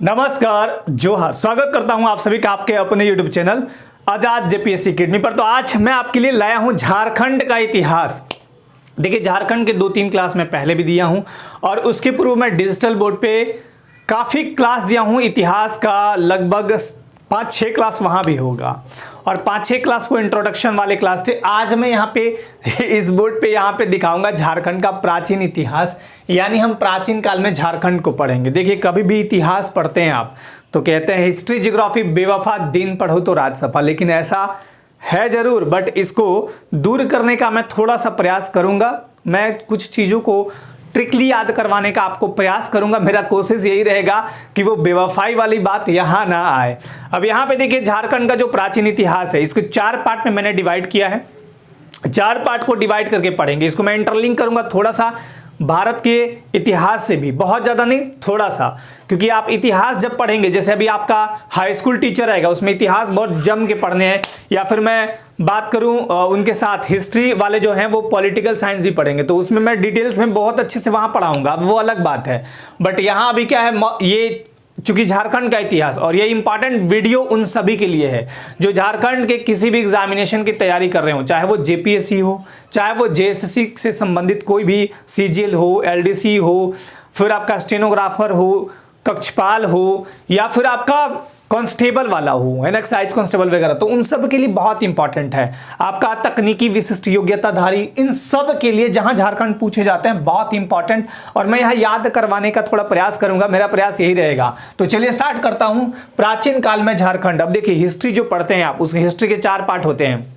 नमस्कार, जोहार। स्वागत करता हूं आप सभी का आपके अपने YouTube चैनल आजाद जेपीएससी अकेडमी पर। तो आज मैं आपके लिए लाया हूं झारखंड का इतिहास। देखिए, झारखंड के 2-3 क्लास मैं पहले भी दिया हूं और उसके पूर्व मैं डिजिटल बोर्ड पे काफ़ी क्लास दिया हूं इतिहास का। लगभग 5-6 क्लास वहाँ भी होगा और 5-6 क्लास वो इंट्रोडक्शन वाले क्लास थे। आज मैं यहाँ पे इस बोर्ड पे यहाँ पे दिखाऊंगा झारखंड का प्राचीन इतिहास, यानी हम प्राचीन काल में झारखंड को पढ़ेंगे। देखिए, कभी भी इतिहास पढ़ते हैं आप तो कहते हैं हिस्ट्री ज्योग्राफी बेवफा, दिन पढ़ो तो रात सफा, लेकिन ऐसा है जरूर। बट इसको दूर करने का मैं थोड़ा सा प्रयास करूंगा। मैं कुछ चीज़ों को ट्रिकली याद करवाने का आपको प्रयास करूंगा। मेरा कोशिश यही रहेगा कि वो बेवफाई वाली बात यहाँ ना आए। अब यहाँ पे देखिए, झारखंड का जो प्राचीन इतिहास है इसको 4 पार्ट में मैंने डिवाइड किया है। 4 पार्ट को डिवाइड करके पढ़ेंगे। इसको मैं इंटरलिंक करूंगा थोड़ा सा भारत के इतिहास से भी, बहुत ज़्यादा नहीं, थोड़ा सा, क्योंकि आप इतिहास जब पढ़ेंगे, जैसे अभी आपका हाई स्कूल टीचर आएगा उसमें इतिहास बहुत जम के पढ़ने हैं, या फिर मैं बात करूं उनके साथ हिस्ट्री वाले जो हैं वो पॉलिटिकल साइंस भी पढ़ेंगे, तो उसमें मैं डिटेल्स में बहुत अच्छे से वहाँ पढ़ाऊंगा, वो अलग बात है। बट यहाँ अभी क्या है, ये चूंकि झारखंड का इतिहास और ये इंपॉर्टेंट वीडियो उन सभी के लिए है जो झारखंड के किसी भी एग्जामिनेशन की तैयारी कर रहे हो, चाहे वो जेपीएससी हो, चाहे वो जेएसएससी से संबंधित कोई भी सीजीएल हो, एलडीसी हो, फिर आपका स्टेनोग्राफर हो, कक्षपाल हो, या फिर आपका कांस्टेबल वाला हो, है ना, एक्साइज कांस्टेबल वगैरह, तो उन सब के लिए बहुत इंपॉर्टेंट है। आपका तकनीकी विशिष्ट योग्यताधारी, इन सब के लिए जहां झारखंड पूछे जाते हैं, बहुत इंपॉर्टेंट। और मैं यहां याद करवाने का थोड़ा प्रयास करूंगा, मेरा प्रयास यही रहेगा। तो चलिए स्टार्ट करता हूं। प्राचीन काल में झारखंड। अब देखिए, हिस्ट्री जो पढ़ते हैं आप, उस हिस्ट्री के 4 पार्ट होते हैं।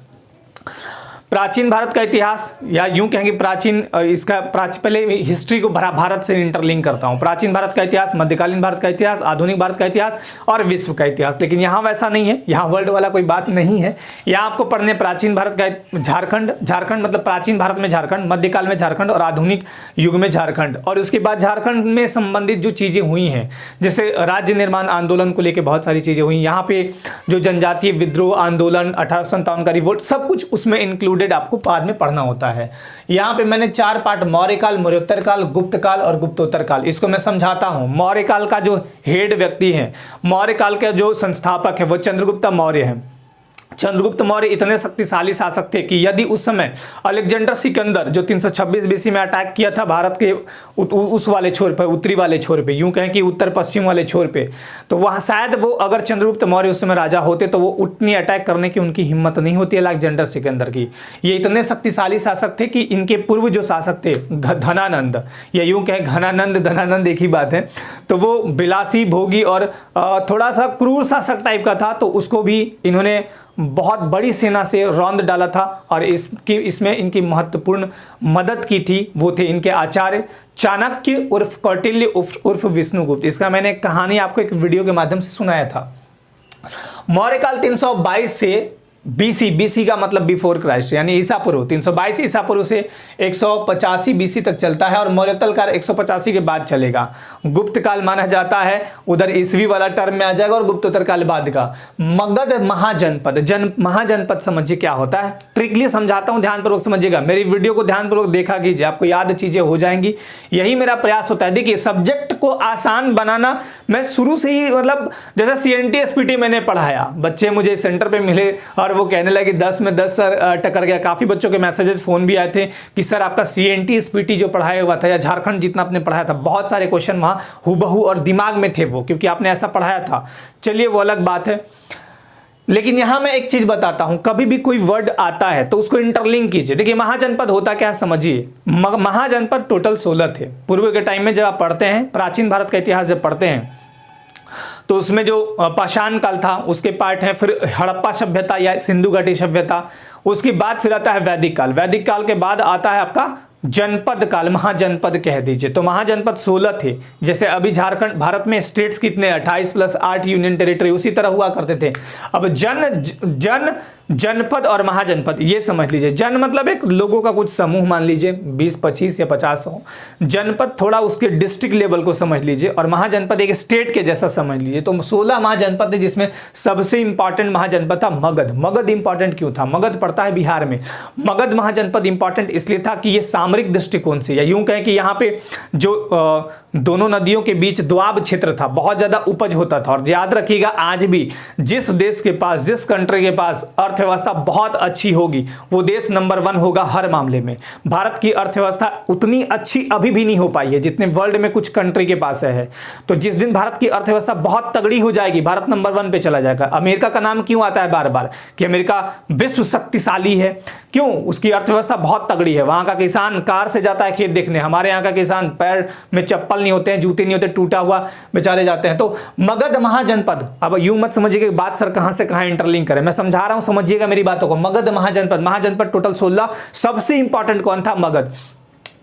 प्राचीन भारत का इतिहास, या यूं कहेंगे प्राचीन, पहले हिस्ट्री को भारत से इंटरलिंक करता हूं। प्राचीन भारत का इतिहास, मध्यकालीन भारत का इतिहास, आधुनिक भारत का इतिहास और विश्व का इतिहास। लेकिन यहाँ वैसा नहीं है, यहाँ वर्ल्ड वाला कोई बात नहीं है। यहाँ आपको पढ़ने प्राचीन भारत का झारखंड मतलब प्राचीन भारत में झारखंड, मध्यकाल में झारखंड और आधुनिक युग में झारखंड। और उसके बाद झारखंड में संबंधित जो चीज़ें हुई हैं, जैसे राज्य निर्माण आंदोलन को लेकर बहुत सारी चीज़ें हुई। यहाँ पे जो जनजातीय विद्रोह आंदोलन, 1857 का रिवोल्ट, सब कुछ उसमें इंक्लूडेड आपको बाद में पढ़ना होता है। यहां पे मैंने 4 पार्ट, मौर्य काल, मौर्योत्तर काल, गुप्त काल और गुप्तोत्तर काल, इसको मैं समझाता हूं। मौर्य काल का जो हेड व्यक्ति है, मौर्य काल के जो संस्थापक है वो चंद्रगुप्त मौर्य है। चंद्रगुप्त मौर्य इतने शक्तिशाली शासक थे कि यदि उस समय अलेक्जेंडर सिकंदर जो 326 बीसी में अटैक किया था भारत के उस वाले छोर पर, उत्तरी वाले छोर पे, यूं कहें कि उत्तर पश्चिम वाले छोर पे, तो वहाँ शायद वो, अगर चंद्रगुप्त मौर्य उस समय राजा होते तो वो उतनी अटैक करने की उनकी हिम्मत नहीं होती अलेक्जेंडर सिकंदर की। ये इतने शक्तिशाली शासक थे कि इनके पूर्व जो शासक थे धनानंद, या यूं कहें घनानंद धनानंद एक ही बात है, तो वो विलासी, भोगी और थोड़ा सा क्रूर शासक टाइप का था, तो उसको भी इन्होंने बहुत बड़ी सेना से रौंद डाला था। और इसमें इनकी महत्वपूर्ण मदद की थी वो थे इनके आचार्य चाणक्य उर्फ कौटिल्य उर्फ विष्णुगुप्त। इसका मैंने कहानी आपको एक वीडियो के माध्यम से सुनाया था। मौर्य काल 322 से बीसी का मतलब बिफोर क्राइस्ट, यानी ईसा पूर्व 322 ईसा पूर्व से 185 बीसी तक चलता है, और मौर्योत्तर काल 185 के बाद चलेगा। गुप्त काल माना जाता है उधर ईसवी वाला टर्म में आ जाएगा, और गुप्तोत्तर काल बाद का। मगध महाजनपद, महाजनपद समझिए क्या होता है, ट्रिकली समझाता हूं, ध्यानपूर्वक समझिएगा। मेरी वीडियो को ध्यानपूर्वक देखा कीजिए, आपको याद चीजें हो जाएंगी, यही मेरा प्रयास होता है। देखिए, सब्जेक्ट को आसान बनाना मैं शुरू से ही, मतलब जैसा CNT SPT मैंने पढ़ाया, बच्चे मुझे सेंटर पे मिले और वो कहने लगे 10 में 10 सर टकर गया। काफ़ी बच्चों के मैसेजेस, फ़ोन भी आए थे कि सर आपका CNT SPT जो पढ़ाया हुआ था, या झारखंड जितना आपने पढ़ाया था, बहुत सारे क्वेश्चन वहाँ हूबहू और दिमाग में थे वो, क्योंकि आपने ऐसा पढ़ाया था। चलिए, वो अलग बात है। लेकिन यहाँ मैं एक चीज़ बताता हूँ, कभी भी कोई वर्ड आता है तो उसको इंटरलिंक कीजिए। देखिए, महाजनपद होता क्या समझिए। महाजनपद टोटल 16 थे। पूर्व के टाइम में जब आप पढ़ते हैं, प्राचीन भारत का इतिहास जब पढ़ते हैं, तो उसमें जो पाषाण काल था उसके पार्ट हैं, फिर हड़प्पा सभ्यता या सिंधु घाटी सभ्यता, उसके बाद फिर आता है वैदिक काल। वैदिक काल के बाद आता है आपका जनपद काल, महाजनपद कह दीजिए। तो महाजनपद 16 थे। जैसे अभी झारखंड, भारत में स्टेट्स कितने, 28 + 8 यूनियन टेरिटरी, उसी तरह हुआ करते थे। अब जनपद और महाजनपद ये समझ लीजिए। जन मतलब एक लोगों का कुछ समूह मान लीजिए, 20, 25 या 50 हो। जनपद थोड़ा उसके डिस्ट्रिक्ट लेवल को समझ लीजिए, और महाजनपद एक स्टेट के जैसा समझ लीजिए। तो 16 महाजनपद थे, जिसमें सबसे इंपॉर्टेंट महाजनपद था मगध। मगध इंपॉर्टेंट क्यों था? मगध पड़ता है बिहार में। मगध महाजनपद इंपॉर्टेंट इसलिए था कि ये सामरिक दृष्टिकोण से, या यूं कहें कि यहाँ पे जो दोनों नदियों के बीच दोआब क्षेत्र था, बहुत ज़्यादा उपज होता था। और याद रखिएगा, आज भी जिस देश के पास, जिस कंट्री के पास अर्थव्यवस्था बहुत अच्छी होगी, वो देश नंबर 1 होगा हर मामले में। भारत की अर्थव्यवस्था उतनी अच्छी अभी भी नहीं हो पाई है जितने वर्ल्ड में कुछ कंट्री के पास है। तो जिस दिन भारत की अर्थव्यवस्था बहुत तगड़ी हो जाएगी, भारत नंबर 1 पे चला जाएगा। अमेरिका का नाम क्यों आता है बार बार कि अमेरिका विश्व शक्तिशाली है? क्यों? उसकी अर्थव्यवस्था बहुत तगड़ी है। वहां का किसान कार से जाता है खेत देखने, हमारे यहाँ का किसान पैर में चप्पल नहीं होते हैं, जूते नहीं होते, टूटा हुआ बेचारे जाते हैं। तो मगध महाजनपद, अब यूं मत समझिएगा कि बात सर कहां से कहां इंटरलिंक करें, मैं समझा रहा हूं, समझिएगा मेरी बातों को। मगध महाजनपद, महाजनपद टोटल 16, सबसे इंपॉर्टेंट कौन था? मगध।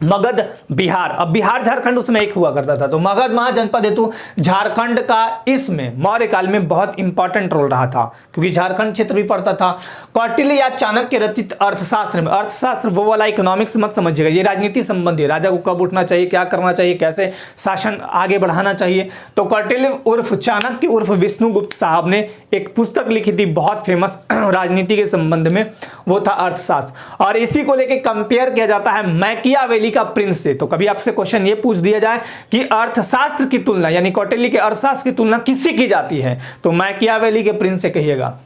मगध बिहार, अब बिहार झारखंड उसमें एक हुआ करता था। तो मगध महाजनपद हेतु झारखंड का इसमें मौर्य काल में बहुत इंपॉर्टेंट रोल रहा था, क्योंकि झारखंड क्षेत्र भी पड़ता था। कौटिल्य या चाणक्य रचित अर्थशास्त्र में, अर्थशास्त्र वो वाला इकोनॉमिक्स मत समझिएगा, ये राजनीति संबंधी, राजा को कब उठना चाहिए, क्या करना चाहिए, कैसे शासन आगे बढ़ाना चाहिए। तो कौटिल्य उर्फ चाणक्य उर्फ विष्णुगुप्त साहब ने एक पुस्तक लिखी थी बहुत फेमस राजनीति के संबंध में, वो था अर्थशास्त्र। और इसी को लेकर कंपेयर किया जाता है मैकियावेली का प्रिंस से। तो कभी आपसे क्वेश्चन ये पूछ दिया जाए कि अर्थशास्त्र की तुलना, यानी कौटिल्य के अर्थशास्त्र की तुलना किससे की जाती है, तो मैकियावेली के प्रिंस से कहिएगा।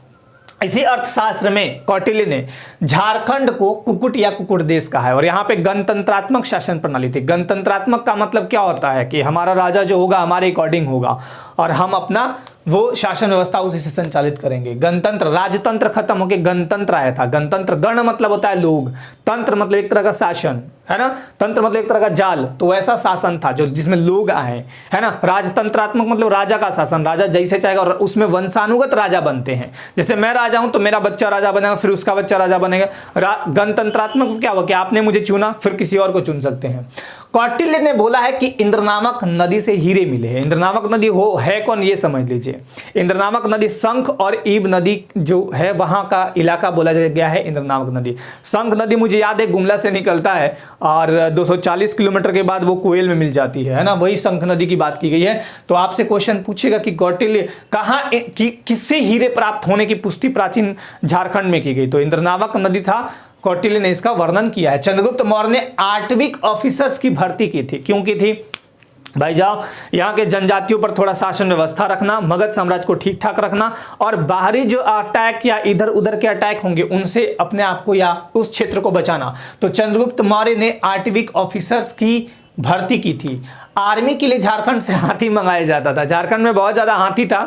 इसी अर्थशास्त्र में कौटिल्य ने झारखंड को कुकुट या कुकुट देश कहा है। और यहाँ पे गणतंत्रात्मक शासन प्रणाली थी। गणतंत्रात्मक का मतलब क्या होता है कि हमारा राजा जो होगा हमारे अकॉर्डिंग होगा और हम अपना वो शासन व्यवस्था उसी से संचालित करेंगे। गणतंत्र, राजतंत्र खत्म होकर गणतंत्र आया था। गणतंत्र, गण मतलब होता है लोग, तंत्र मतलब एक तरह का शासन, है ना, तंत्र मतलब एक तरह का जाल, तो ऐसा शासन था जो जिसमें लोग आए, है ना। राजतंत्रात्मक मतलब राजा का शासन, राजा जैसे चाहेगा, और उसमें वंशानुगत राजा बनते हैं। जैसे मैं राजा हूं तो मेरा बच्चा राजा बनेगा, फिर उसका बच्चा राजा बनेगा। गणतंत्रात्मक क्या हुआ कि आपने मुझे चुना, फिर किसी और को चुन सकते हैं। कौटिल्य ने बोला है कि इंद्र नामक नदी से हीरे मिले हैं। इंद्र नामक नदी हो है कौन, ये समझ लीजिए। इंद्र नामक नदी शंख और ईब नदी जो है वहां का इलाका बोला गया है इंद्र नामक नदी। शंख नदी मुझे याद है गुमला से निकलता है और 240 किलोमीटर के बाद वो कोयल में मिल जाती है ना, वही शंख नदी की बात की गई है। तो आपसे क्वेश्चन पूछेगा कि कौटिल्य कहाँ किससे हीरे प्राप्त होने की पुष्टि प्राचीन झारखंड में की गई, तो इंद्र नामक नदी था। कौटिल्य ने इसका वर्णन किया है। चंद्रगुप्त मौर्य ने आर्टविक ऑफिसर्स की भर्ती की थी। क्यों की थी? भाई जाओ, यहाँ के जनजातियों पर थोड़ा शासन व्यवस्था रखना, मगध साम्राज्य को ठीक ठाक रखना, और बाहरी जो अटैक या इधर उधर के अटैक होंगे उनसे अपने आप को या उस क्षेत्र को बचाना। तो चंद्रगुप्त मौर्य ने आर्टविक ऑफिसर्स की भर्ती की थी। आर्मी के लिए झारखंड से हाथी मंगाया जाता था। झारखंड में बहुत ज़्यादा हाथी था,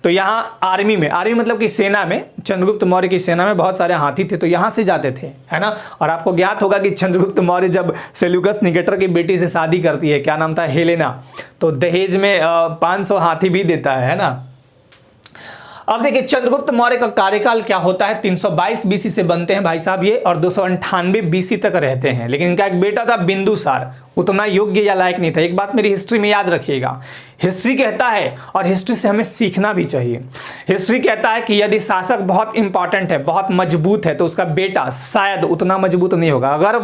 तो यहाँ आर्मी में, आर्मी मतलब कि सेना में, चंद्रगुप्त मौर्य की सेना में बहुत सारे हाथी थे, तो यहाँ से जाते थे, है ना। और आपको ज्ञात होगा कि चंद्रगुप्त मौर्य जब सेल्यूकस निकेटर की बेटी से शादी करती है, क्या नाम था, हेलेना, तो दहेज में 500 हाथी भी देता है ना। अब देखिए चंद्रगुप्त मौर्य का कार्यकाल क्या होता है। 322 बीसी से बनते हैं भाई साहब ये, और 298 बीसी तक रहते हैं। लेकिन इनका एक बेटा था बिंदुसार, उतना योग्य या लायक नहीं था। एक बात मेरी हिस्ट्री में याद रखिएगा, हिस्ट्री कहता है, और हिस्ट्री से हमें सीखना भी चाहिए, हिस्ट्री कहता है कि यदि शासक बहुत इंपॉर्टेंट है, बहुत मजबूत है, तो उसका बेटा शायद उतना मजबूत नहीं होगा। अगर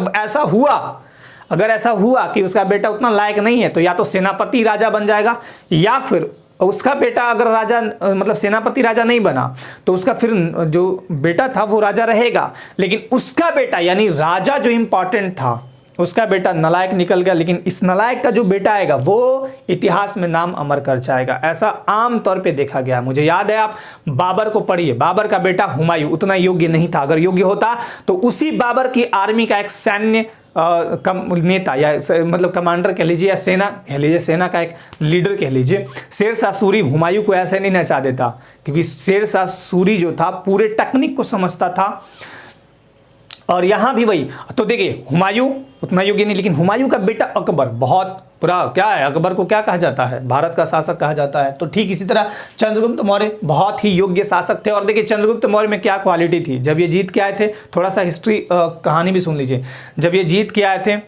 ऐसा हुआ कि उसका बेटा उतना लायक नहीं है, तो या तो सेनापति राजा बन जाएगा, या फिर उसका बेटा अगर राजा मतलब सेनापति राजा नहीं बना तो उसका फिर जो बेटा था वो राजा रहेगा, लेकिन उसका बेटा यानी राजा जो इंपॉर्टेंट था उसका बेटा नलायक निकल गया। लेकिन इस नलायक का जो बेटा आएगा वो इतिहास में नाम अमर कर जाएगा। ऐसा आम तौर पे देखा गया। मुझे याद है, आप बाबर को पढ़िए, बाबर का बेटा हुमायूं उतना योग्य नहीं था। अगर योग्य होता तो उसी बाबर की आर्मी का एक सैन्य नेता या मतलब कमांडर कह लीजिए, या सेना कह लीजिए, सेना का एक लीडर कह लीजिए, शेरशाह सूरी हुमायूं को ऐसे नहीं नचा देता, क्योंकि शेरशाह सूरी जो था पूरे टेक्निक को समझता था। और यहाँ भी वही, तो देखिए हुमायूं उतना योग्य नहीं, लेकिन हुमायूं का बेटा अकबर बहुत पूरा क्या है, अकबर को क्या कहा जाता है, भारत का शासक कहा जाता है। तो ठीक इसी तरह चंद्रगुप्त मौर्य बहुत ही योग्य शासक थे। और देखिए चंद्रगुप्त मौर्य में क्या क्वालिटी थी, जब ये जीत के आए थे, थोड़ा सा हिस्ट्री कहानी भी सुन लीजिए। जब ये जीत के आए थे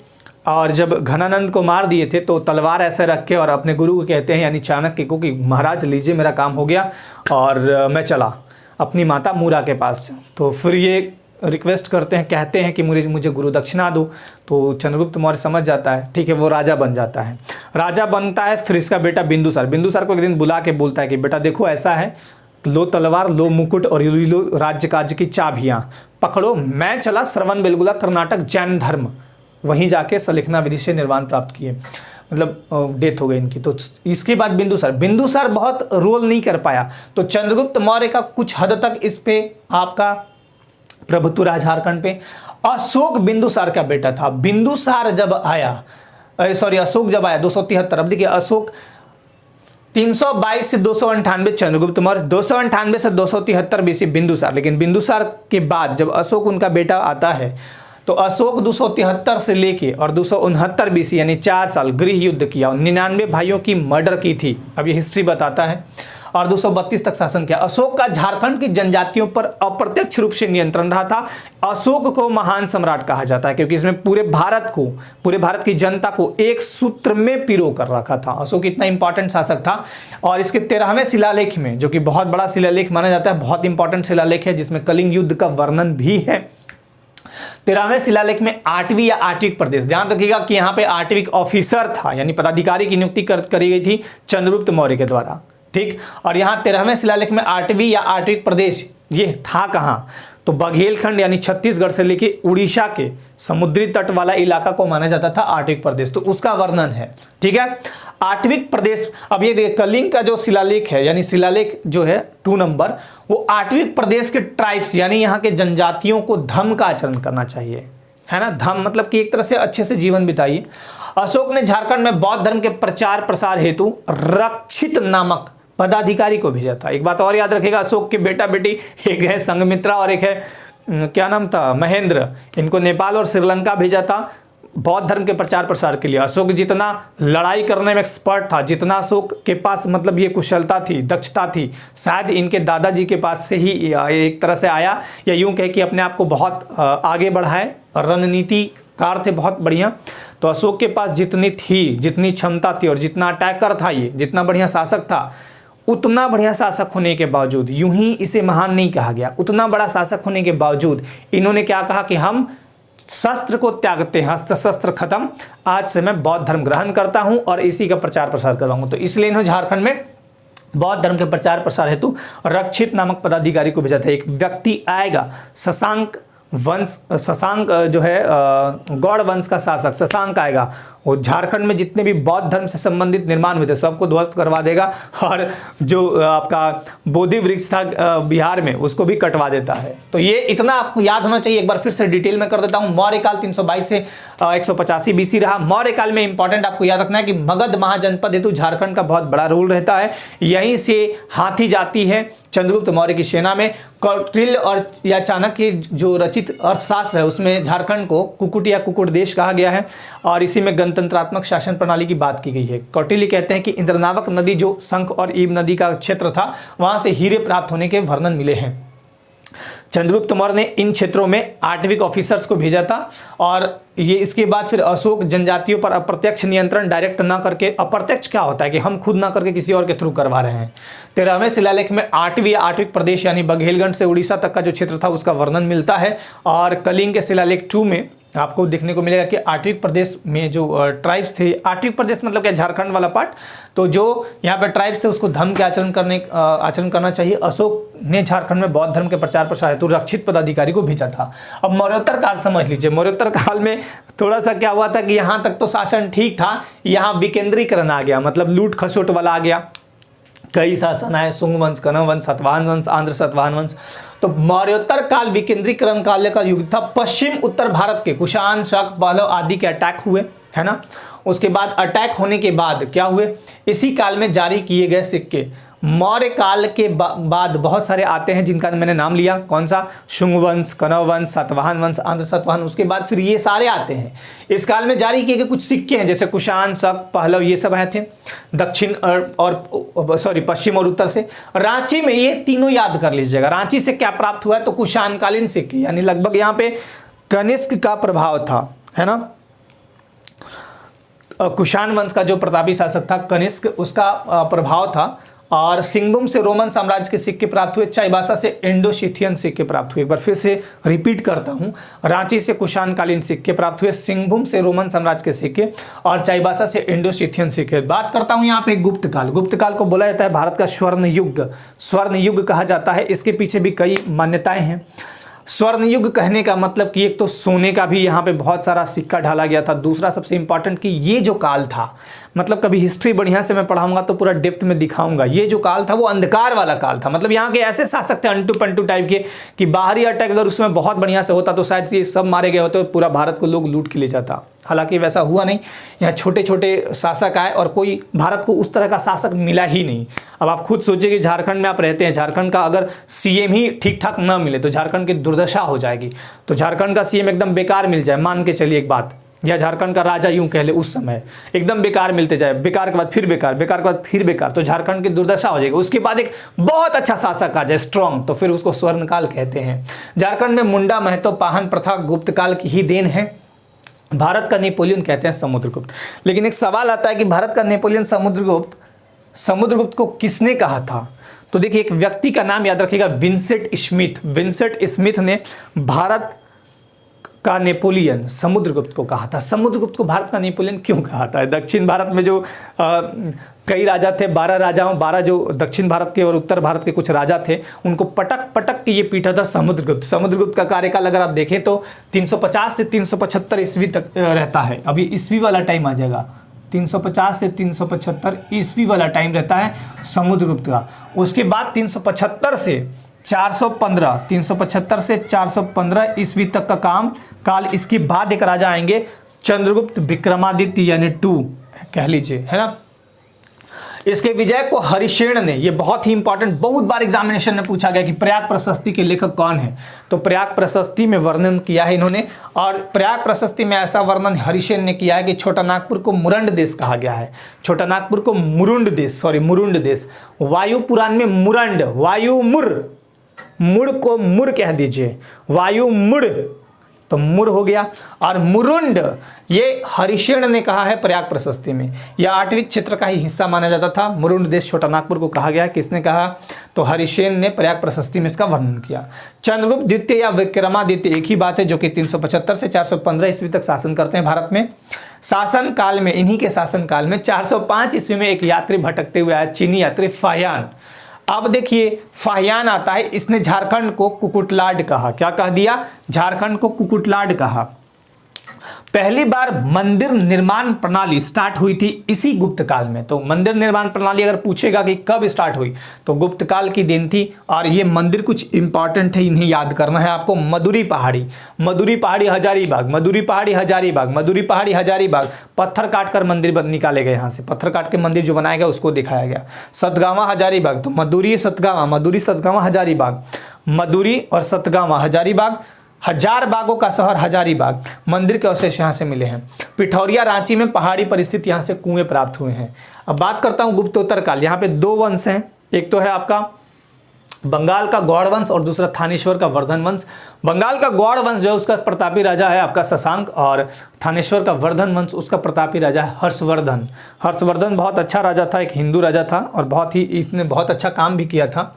और जब घनानंद को मार दिए थे, तो तलवार ऐसे रख के और अपने गुरु को कहते हैं यानी चाणक्य को कि महाराज लीजिए मेरा काम हो गया और मैं चला अपनी माता मूरा के पास। तो फिर ये रिक्वेस्ट करते हैं, कहते हैं कि मुझे गुरु दक्षिणा दो। तो चंद्रगुप्त मौर्य समझ जाता है, ठीक है, वो राजा बन जाता है। राजा बनता है, फिर इसका बेटा बिंदुसार को एक दिन बुला के बोलता है कि बेटा देखो ऐसा है, लो तलवार, लो मुकुट और लो राज्य काज की चाबियाँ, पकड़ो। मैं चला श्रवण बेलगुला कर्नाटक जैन धर्म, वहीं जाके सलिखना विधि से निर्वाण प्राप्त किए। मतलब डेथ हो गई इनकी। तो इसके बाद बिंदुसार बहुत रोल नहीं कर पाया, तो चंद्रगुप्त मौर्य का कुछ हद तक इस पे आपका प्रभुत्व रहा झारखंड पे। अशोक बिंदुसार का बेटा था। बिंदुसार जब आया, अशोक जब आया 273, अब देखिए अशोक 322 से 298 चंद्रगुप्त मौर्य, 298 से 273 बीसी बिंदुसार। लेकिन बिंदुसार के बाद जब अशोक उनका बेटा आता है तो अशोक 273 से लेके और 269 बीसी यानी 4 साल गृह युद्ध किया, 99 भाइयों की मर्डर की थी, अब ये हिस्ट्री बताता है, और 232 तक शासन किया। अशोक का झारखंड की जनजातियों पर अप्रत्यक्ष रूप से नियंत्रण रहा था। अशोक को महान सम्राट कहा जाता है क्योंकि इसमें पूरे भारत की जनता को एक सूत्र में पिरो कर रखा था। अशोक इतना इंपॉर्टेंट शासक था। और इसके 13वें शिलालेख में, जो कि बहुत बड़ा शिलालेख माना जाता है, बहुत इंपॉर्टेंट शिलालेख है जिसमें कलिंग युद्ध का वर्णन भी है। 13वें शिलालेख में 8वीं या आठविक प्रदेश, ध्यान रखिएगा कि यहाँ पे आठविक ऑफिसर था, यानी पदाधिकारी की नियुक्ति करी गई थी चंद्रगुप्त मौर्य के द्वारा, ठीक। और यहाँ 13वें शिलालेख में 8वीं या आठविक प्रदेश ये था कहाँ, तो बघेलखंड यानी छत्तीसगढ़ से लेके उड़ीसा के समुद्री तट वाला इलाका को माना जाता था आठविक प्रदेश, तो उसका वर्णन है, ठीक है। आठविक प्रदेश, अब ये देखिए कलिंग का जो शिलालेख है, यानी शिलालेख जो है 2 नंबर, वो आठविक प्रदेश के ट्राइब्स यानी यहाँ के जनजातियों को धर्म का आचरण करना चाहिए, है ना। धर्म मतलब कि एक तरह से अच्छे से जीवन बिताइए। अशोक ने झारखंड में बौद्ध धर्म के प्रचार प्रसार हेतु रक्षित नामक पदाधिकारी को भेजा था। एक बात और याद रखिएगा, अशोक के बेटा बेटी, एक है संघमित्रा और एक है क्या नाम था, महेंद्र, इनको नेपाल और श्रीलंका भेजा था बौद्ध धर्म के प्रचार प्रसार के लिए। अशोक जितना लड़ाई करने में एक्सपर्ट था, जितना अशोक के पास मतलब ये कुशलता थी, दक्षता थी, शायद इनके दादाजी के पास से ही एक तरह से आया, या यूं कहे कि अपने आप को बहुत आगे बढ़ाए, रणनीतिकार थे बहुत बढ़िया। तो अशोक के पास जितनी क्षमता थी और जितना अटैकर था, ये जितना बढ़िया शासक था, उतना बढ़िया शासक होने के बावजूद, यूं ही इसे महान नहीं कहा गया, उतना बड़ा शासक होने के बावजूद इन्होंने क्या कहा कि हम शस्त्र को त्यागते हैं, अस्त्र शस्त्र खत्म, आज से मैं बौद्ध धर्म ग्रहण करता हूं और इसी का प्रचार प्रसार कराऊंगा। तो इसलिए इन्होंने झारखंड में बौद्ध धर्म के प्रचार प्रसार हेतु रक्षित नामक पदाधिकारी को भेजा था। एक व्यक्ति आएगा, शशांक जो है गौड़ वंश का शासक शशांक आएगा, वो झारखंड में जितने भी बौद्ध धर्म से संबंधित निर्माण हुए थे सबको ध्वस्त करवा देगा, और जो आपका बोधि वृक्ष था बिहार में उसको भी कटवा देता है। तो ये इतना आपको याद होना चाहिए। एक बार फिर से डिटेल में कर देता हूँ। मौर्य काल 322 से 185 बीसी रहा। मौर्य काल में इंपॉर्टेंट आपको याद रखना है कि मगध महाजनपद हेतु झारखंड का बहुत बड़ा रोल रहता है। यहीं से हाथी जाती है चंद्रगुप्त मौर्य की सेना में। कौटिल्य और या चाणक्य जो रचित अर्थशास्त्र है उसमें झारखंड को कुकुट या कुकुट देश कहा गया है, और इसी में गणतंत्रात्मक शासन प्रणाली की बात की गई है। कौटिल्य कहते हैं कि इंद्रनावक नदी जो शंख और ईब नदी का क्षेत्र था, वहां से हीरे प्राप्त होने के वर्णन मिले हैं। चंद्रगुप्त मौर्य ने इन क्षेत्रों में आठविक ऑफिसर्स को भेजा था, और ये इसके बाद फिर अशोक जनजातियों पर अप्रत्यक्ष नियंत्रण डायरेक्ट ना करके, अप्रत्यक्ष क्या होता है कि हम खुद ना करके किसी और के थ्रू करवा रहे हैं। 13वें शिलालेख में आठविक प्रदेश यानी बघेलखंड से उड़ीसा तक का जो क्षेत्र था उसका वर्णन मिलता है। और कलिंग के शिलालेख 2 में आपको देखने को मिलेगा कि आठविक प्रदेश में जो ट्राइब्स थे, आठविक प्रदेश मतलब क्या, झारखंड वाला पार्ट, तो जो यहाँ पे ट्राइब्स थे उसको धर्म के आचरण करना चाहिए। अशोक ने झारखंड में बौद्ध धर्म के प्रचार प्रसार हेतु रक्षित पदाधिकारी को भेजा था। अब मौर्योत्तर काल समझ लीजिए। मौर्योत्तर काल में थोड़ा सा क्या हुआ था कि यहाँ तक तो शासन ठीक था, यहाँ विकेंद्रीकरण आ गया, मतलब लूट खसोट वाला आ गया। कई शासन आए, शुंग वंश, कण्व वंश, सातवाहन वंश, आंध्र सातवाहन वंश। तो मौर्योत्तर काल विकेंद्रीकरण काल का युग था। पश्चिम उत्तर भारत के कुषाण, शक, पल्लव आदि के अटैक हुए, है ना। उसके बाद अटैक होने के बाद क्या हुए, इसी काल में जारी किए गए सिक्के। मौर्य काल के बाद बहुत सारे आते हैं जिनका मैंने नाम लिया, कौन सा, शुंग वंश, कण्व वंश, सातवाहन वंश, आंध्र सातवाहन। उसके बाद फिर ये सारे आते हैं। इस काल में जारी किए गए कुछ सिक्के हैं, जैसे कुषाण, शक, पहलव, ये सब आए थे दक्षिण और पश्चिम और उत्तर से। रांची में ये तीनों याद कर लीजिएगा। रांची से क्या प्राप्त हुआ है, तो कुषाणकालीन सिक्के, यानी लगभग यहाँ पे कनिष्क का प्रभाव था, है ना। कुषाण वंश का जो प्रतापी शासक था कनिष्क, उसका प्रभाव था। और सिंहभूम से रोमन साम्राज्य के सिक्के प्राप्त हुए। चाईबासा से इंडो-सिथियन सिक्के प्राप्त हुए। एक बार फिर से रिपीट करता हूँ, रांची से कुषाणकालीन सिक्के प्राप्त हुए, सिंहभूम से रोमन साम्राज्य के सिक्के, और चाईबासा से इंडो-सिथियन सिक्के। बात करता हूँ यहाँ पे गुप्त काल। गुप्त काल को बोला जाता है भारत का स्वर्ण युग कहा जाता है। इसके पीछे भी कई मान्यताएं हैं। स्वर्ण युग कहने का मतलब कि एक तो सोने का भी यहाँ पे बहुत सारा सिक्का ढाला गया था, दूसरा सबसे इंपॉर्टेंट कि ये जो काल था, मतलब कभी हिस्ट्री बढ़िया से मैं पढ़ाऊंगा तो पूरा डेप्थ में दिखाऊंगा, ये जो काल था वो अंधकार वाला काल था। मतलब यहाँ के ऐसे शासक थे अंटू पंटू टाइप के कि बाहरी अटैक अगर उसमें बहुत बढ़िया से होता तो शायद ये सब मारे गए होते और पूरा भारत को लोग लूट के ले जाता। हालांकि वैसा हुआ नहीं, यहाँ छोटे छोटे शासक आए और कोई भारत को उस तरह का शासक मिला ही नहीं। अब आप खुद सोचिए कि झारखंड में आप रहते हैं, झारखंड का अगर सीएम ही ठीक ठाक ना मिले तो झारखंड की दुर्दशा हो जाएगी। तो झारखंड का सीएम एकदम बेकार मिल जाए, मान के चलिए एक बात, या झारखंड का राजा यूं कह ले उस समय एकदम बेकार मिलते जाए, बेकार के बाद फिर बेकार, बेकार के बाद फिर बेकार, तो झारखंड की दुर्दशा हो जाएगी। उसके बाद एक बहुत अच्छा शासक आ जाए स्ट्रॉन्ग, तो फिर उसको स्वर्णकाल कहते हैं। झारखंड में मुंडा महतो पाहन प्रथा गुप्त काल की ही देन है। भारत का नेपोलियन कहते हैं समुद्रगुप्त। लेकिन एक सवाल आता है कि भारत का नेपोलियन समुद्रगुप्त को किसने कहा था? तो देखिए एक व्यक्ति का नाम याद रखिएगा, विंसेंट स्मिथ। विंसेंट स्मिथ ने भारत का नेपोलियन समुद्रगुप्त को कहा था। समुद्रगुप्त को भारत का नेपोलियन क्यों कहा था? दक्षिण भारत में जो कई राजा थे, 12 राजाओं, 12 जो दक्षिण भारत के और उत्तर भारत के कुछ राजा थे, उनको पटक पटक के ये पीटा था समुद्रगुप्त। समुद्रगुप्त का कार्यकाल अगर आप देखें तो 350 से 375 ईस्वी तक रहता है। अभी ईस्वी वाला टाइम आ जाएगा, 350 से 375 ईस्वी वाला टाइम रहता है समुद्रगुप्त का। उसके बाद 375 से 415 ईस्वी तक का काल। इसके बाद एक राजा आएंगे चंद्रगुप्त विक्रमादित्य यानी 2 कह लीजिए, है ना। इसके विजय को हरिशेन ने, ये बहुत ही इंपॉर्टेंट, बहुत बार एग्जामिनेशन में पूछा गया कि प्रयाग प्रशस्ति के लेखक कौन है, तो प्रयाग प्रशस्ति में वर्णन किया है इन्होंने। और प्रयाग प्रशस्ति में ऐसा वर्णन हरिशेन ने किया है कि छोटा नागपुर को मुरंड देश कहा गया है। छोटा नागपुर को मुरुंड देश। वायु पुराण में मुरंड, वायु मुड़ को मुर कह दीजिए, वायु मुड़ तो मुर हो गया। और मुरुंड ये हरिशेन ने कहा है प्रयाग प्रशस्ति में। यह 8वीं क्षेत्र का ही हिस्सा माना जाता था। मुरुंड देश छोटा नागपुर को कहा गया। किसने कहा? तो हरिशेन ने प्रयाग प्रशस्ति में इसका वर्णन किया। चंद्रगुप्त द्वितीय या विक्रमादित्य एक ही बात है, जो कि 375 से 415 ईस्वी तक शासन करते हैं भारत में। शासन काल में, इन्हीं के शासन काल में 405 ईस्वी में एक यात्री भटकते हुए आया, चीनी यात्री फाहियान। अब देखिए फाहियान आता है, इसने झारखंड को कुकुटलाड कहा। क्या कह दिया? झारखंड को कुकुटलाड कहा। पहली बार मंदिर निर्माण प्रणाली स्टार्ट हुई थी इसी गुप्त काल में। तो मंदिर निर्माण प्रणाली अगर पूछेगा कि कब स्टार्ट हुई, तो गुप्त काल की देन थी। और ये मंदिर कुछ इंपॉर्टेंट है, इन्हें याद करना है आपको। मधुरी पहाड़ी हजारीबाग, पत्थर काटकर मंदिर निकाले गए, यहाँ से पत्थर काट के मंदिर जो बनाया गया उसको दिखाया गया। सतगावा हजारीबाग, तो मधुरी सतगावा हजारीबाग, मधुरी और सतगावा हजारीबाग, 1000 बागों का शहर हजारीबाग। मंदिर के अवशेष यहाँ से मिले हैं। पिठौरिया रांची में पहाड़ी परिस्थिति, यहाँ से कुएं प्राप्त हुए हैं। अब बात करता हूँ गुप्तोत्तर काल। यहाँ पे 2 वंश हैं, एक तो है आपका बंगाल का गौड़ वंश और दूसरा थानेश्वर का वर्धन वंश। बंगाल का गौड़ वंश जो है उसका प्रतापी राजा है आपका शशांक, और थानेश्वर का वर्धन वंश उसका प्रतापी राजा है हर्षवर्धन। हर्षवर्धन बहुत अच्छा राजा था, एक हिंदू राजा था और बहुत ही इसने बहुत अच्छा काम भी किया था।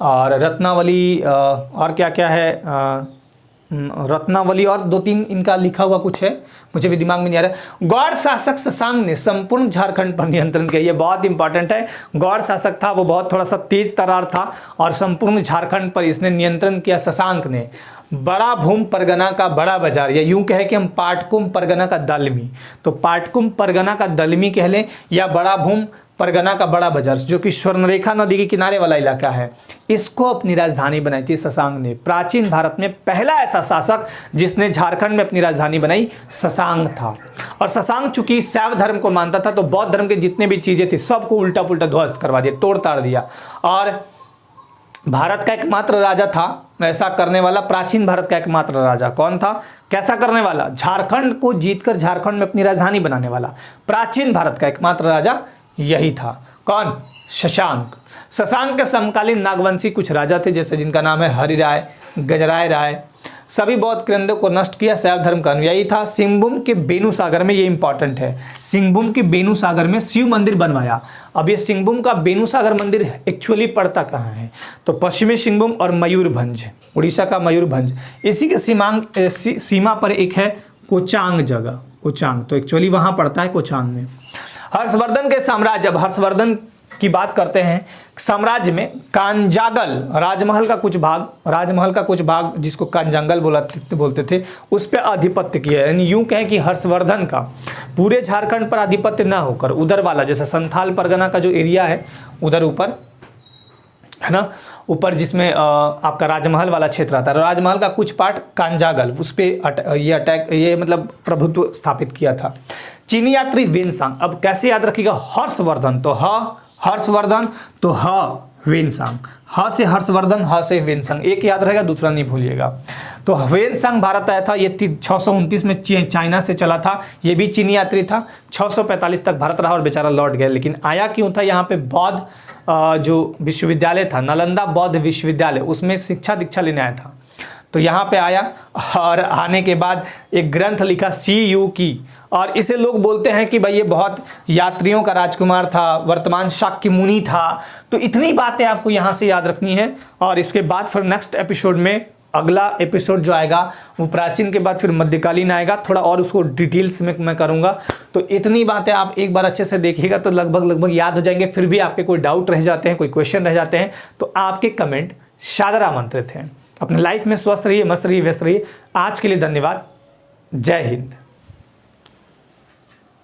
और रत्नावली और क्या क्या है, रत्नावली और 2-3 इनका लिखा हुआ कुछ है, मुझे भी दिमाग में नहीं आ रहा। गौड़ शासक शशांक ने संपूर्ण झारखंड पर नियंत्रण किया। ये बहुत इंपॉर्टेंट है। गौड़ शासक था, वो बहुत थोड़ा सा तेज तर्रार था और संपूर्ण झारखंड पर इसने नियंत्रण किया शशांक ने। बड़ा भूम परगना का बड़ा बाजार, या यूं कहे कि हम पाटकुम परगना का दलमी, तो पाटकुम परगना का दलमी कह लें या बड़ा भूम परगना का बड़ा बाजार, जो कि स्वर्णरेखा नदी के किनारे वाला इलाका है, इसको अपनी राजधानी बनाई थी शशांक ने। प्राचीन भारत में पहला ऐसा शासक जिसने झारखंड में अपनी राजधानी बनाई शशांक था। और शशांक चूंकि शैव धर्म को मानता था, तो बौद्ध धर्म के जितने भी चीजें थी सबको उल्टा पुल्टा ध्वस्त करवा दिया, तोड़ ताड़ दिया। और भारत का एकमात्र राजा था ऐसा करने वाला, प्राचीन भारत का एकमात्र राजा कौन था? कैसा करने वाला? झारखंड को जीतकर झारखंड में अपनी राजधानी बनाने वाला प्राचीन भारत का एकमात्र राजा यही था। कौन? शशांक। शशांक के समकालीन नागवंशी कुछ राजा थे, जैसे जिनका नाम है हरिराय, गजराय राय। सभी बौद्ध केंद्रों को नष्ट किया, शैव धर्म का अनुयायी था। सिंहभूम के बेनूसागर में, ये इंपॉर्टेंट है, सिंहभूम के बेनूसागर में शिव मंदिर बनवाया। अब ये सिंहभूम का बेनूसागर मंदिर एक्चुअली पड़ता कहाँ है? तो पश्चिमी सिंहभूम और मयूरभंज, उड़ीसा का मयूरभंज, इसी के सीमा पर एक है कोचांग जगह, कोचांग, तो एक्चुअली वहाँ पड़ता है कोचांग में। हर्षवर्धन के साम्राज्य, अब हर्षवर्धन की बात करते हैं, साम्राज्य में कांजागल राजमहल का कुछ भाग जिसको कांजांगल बोलते थे, उस पर आधिपत्य किया। यानी यूं कहें कि हर्षवर्धन का पूरे झारखंड पर आधिपत्य ना होकर उधर वाला, जैसे संथाल परगना का जो एरिया है उधर ऊपर है ना, ऊपर जिसमें आपका राजमहल वाला क्षेत्र आता है, राजमहल का कुछ पार्ट कांजागल, उस पर ये मतलब प्रभुत्व स्थापित किया था। चीनी यात्री वेनसांग, अब कैसे याद रखिएगा, हर्षवर्धन तो हर्षवर्धन तो वेनसांग, ह से हर्षवर्धन, ह से वेनसांग, एक याद रहेगा दूसरा नहीं भूलिएगा। तो वेनसांग भारत आया था, ये 629 में चाइना से चला था, ये भी चीनी यात्री था। 645 तक भारत रहा और बेचारा लौट गया। लेकिन आया क्यों था, यहाँ पे बौद्ध जो विश्वविद्यालय था, नालंदा बौद्ध विश्वविद्यालय, उसमें शिक्षा दीक्षा लेने आया था। तो यहाँ पे आया और आने के बाद एक ग्रंथ लिखा CU की, और इसे लोग बोलते हैं कि भाई ये बहुत यात्रियों का राजकुमार था, वर्तमान शाक्य मुनि था। तो इतनी बातें आपको यहाँ से याद रखनी है। और इसके बाद फिर नेक्स्ट एपिसोड में, अगला एपिसोड जो आएगा वो प्राचीन के बाद फिर मध्यकालीन आएगा, थोड़ा और उसको डिटेल्स में मैं करूँगा। तो इतनी बातें आप एक बार अच्छे से देखिएगा तो लगभग याद हो जाएंगे। फिर भी आपके कोई डाउट रह जाते हैं, कोई क्वेश्चन रह जाते हैं, तो आपके कमेंट सादर आमंत्रित हैं। अपने लाइफ में स्वस्थ रहिए, मस्त रहिए, व्यस्त रहिए। आज के लिए धन्यवाद। जय हिंद।